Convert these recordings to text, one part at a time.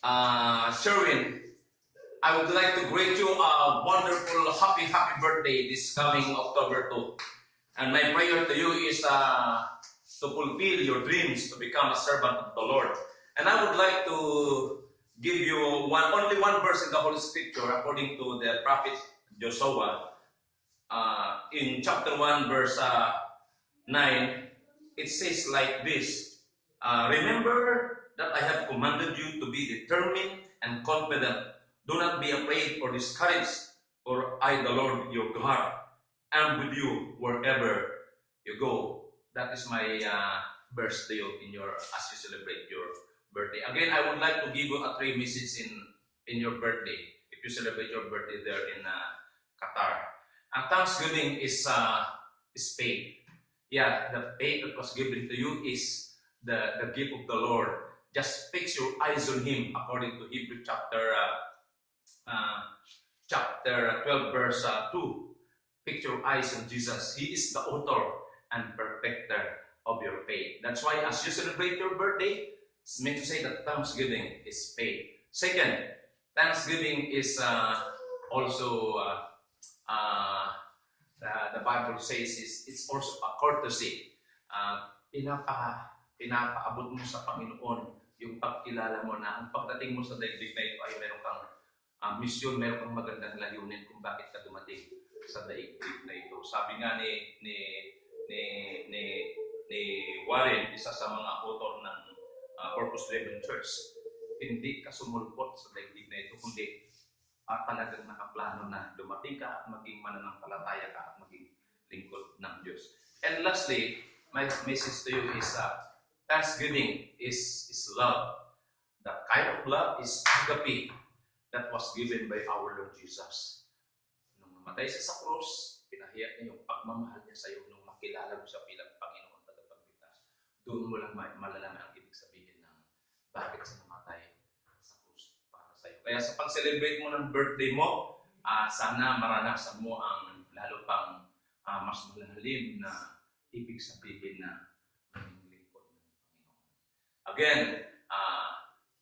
Sherwin, I would like to greet you a wonderful, happy birthday this coming October 2. And my prayer to you is to fulfill your dreams to become a servant of the Lord. And I would like to give you only one verse in the Holy Scripture according to the prophet Joshua. In chapter 1, verse 9, it says like this, remember that I have commanded you to be determined and confident. Do not be afraid or discouraged, for I, the Lord your God, am with you wherever you go. That is my verse to you as you celebrate your birthday. Again, I would like to give you a three message in your birthday. If you celebrate your birthday there in Qatar, Thanksgiving is paid. Yeah, the faith that was given to you is the gift of the Lord. Just fix your eyes on Him, according to Hebrew chapter 12, verse 2. Fix your eyes on Jesus. He is the author and perfecter of your faith. That's why as you celebrate your birthday, it's meant to say that Thanksgiving is paid. Second, Thanksgiving is also the Bible says it's also a courtesy. Pinapaabot mo sa Panginoon yung pagkilala mo na ang pagdating mo sa daigdig na ito ay meron kang misyon, meron kang magandang layunin kung bakit ka dumating sa daigdig na ito. Sabi nga ni Warren, isa sa mga author ng Purpose Driven Church, hindi ka sumulpot sa daigdig na ito, kundi talagang nakaplano na dumating ka at maging mananampalataya ka at maging lingkod ng Diyos. And lastly, my message to you is Thanksgiving is love. The kind of love is agape that was given by our Lord Jesus. Nung namatay siya sa krus, pinahayag niya yung pagmamahal niya sa iyo nung makilala mo siya bilang Panginoon at tagapagligtas. Doon mo lang malalaman ang ibig sabihin ng bakit siya namatay sa krus para sa iyo. Kaya sa pag-celebrate mo ng birthday mo, sana maranasan mo ang lalo pang mas malalim na ibig sabihin na maging lingkod ng Panginoon. Again,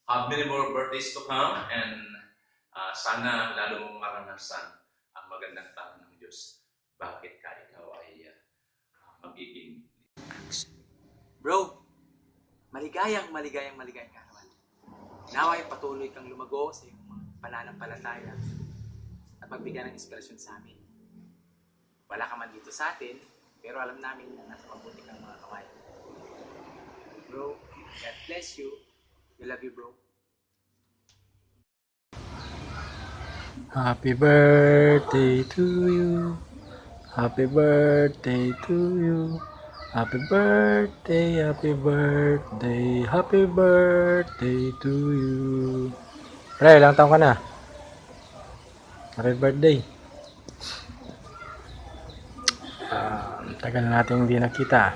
have many more birthdays to come, and sana lalo mong maranasan ang magandang tao ng Diyos. Bakit ikaw ay magiging... Bro, maligayang kaarawan. Naway patuloy kang lumago sa iyong mga pananampalataya at magbigay ng inspirasyon sa amin. Wala ka man dito sa atin, pero alam namin na nasa mabuti kang mga kamay. Bro, God bless you. We love you, bro. Happy birthday to you. Happy birthday to you. Happy birthday, happy birthday, happy birthday to you. Pre, ilang taon ka na? Happy birthday. Tagal na natin hindi nakita.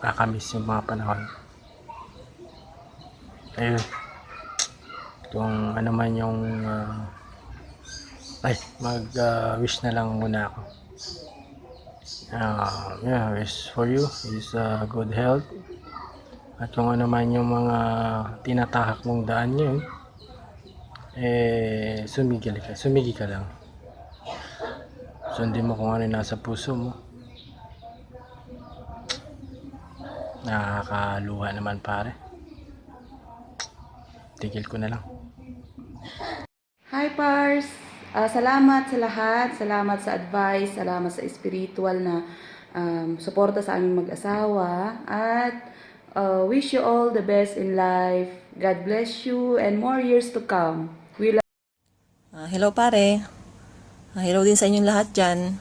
Nakakamiss yung mga panahon. Ayun. Kung ano man yung mag-wish na lang muna ako. Wish for you is good health. At kung ano man yung mga tinatahak mong daan yun, sumigi ka lang. Sundin mo kung ano yung nasa puso mo. Nakakaluha naman pare. Tigil ko na lang. Hi Pars! Salamat sa lahat, salamat sa advice, salamat sa spiritual na suporta sa aming mag-asawa, at wish you all the best in life. God bless you and more years to come. Hello pare, hello din sa inyong lahat dyan.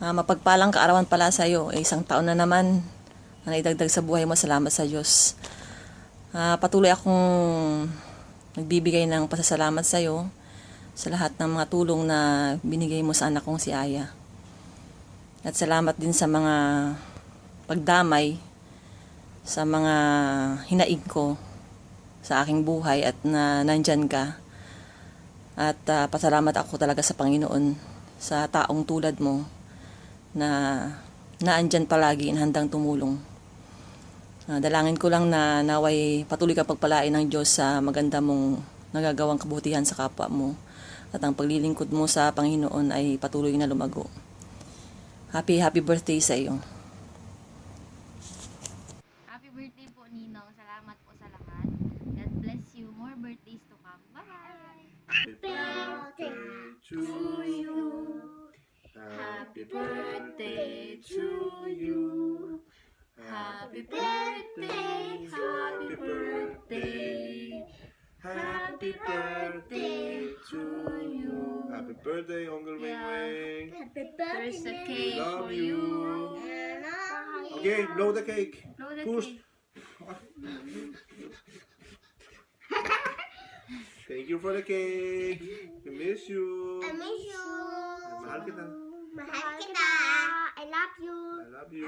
Mapagpalang kaarawan pala sa iyo, isang taon na naman na naidagdag sa buhay mo, salamat sa Diyos. Patuloy akong nagbibigay ng pasasalamat sa iyo sa lahat ng mga tulong na binigay mo sa anak kong si Aya. At salamat din sa mga pagdamay, sa mga hinaing ko sa aking buhay at na nandyan ka. At pasalamat ako talaga sa Panginoon sa taong tulad mo na naandyan palagi and handang tumulong. Dalangin ko lang na naway patuloy ka pagpalain ng Diyos sa maganda mong nagagawang kabutihan sa kapwa mo. At ang paglilingkod mo sa Panginoon ay patuloy na lumago. Happy birthday sa iyo. Happy birthday po, Ninong. Salamat po sa lahat. God bless you. More birthdays to come. Bye-bye! Birthday to you. Happy birthday to you. Happy birthday, happy birthday. Happy birthday to you. Happy birthday, Uncle Wing Wing. There's a cake Love for you. you. Okay, blow the cake. Blow the Push. cake. Thank you for the cake. We miss you. I miss you. Mahal kita. Mahal kita. I love you. I love you.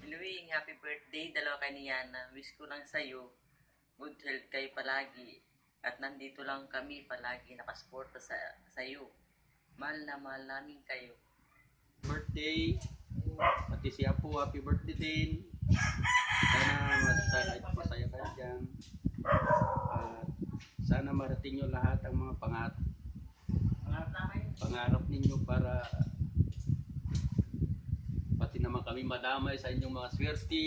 Louie, happy birthday. Dalawa kay ni Yana. Wish ko lang sa'yo, good health kayo palagi. At nandito lang kami palagi nakasuporta sa'yo. Mahal na mahal namin kayo. Birthday. Pati si Apo, happy birthday din. Sana masaya kayo dyan. At sana marating nyo lahat ang mga pangarap ninyo para pati naman kami madamay sa inyong mga swerte.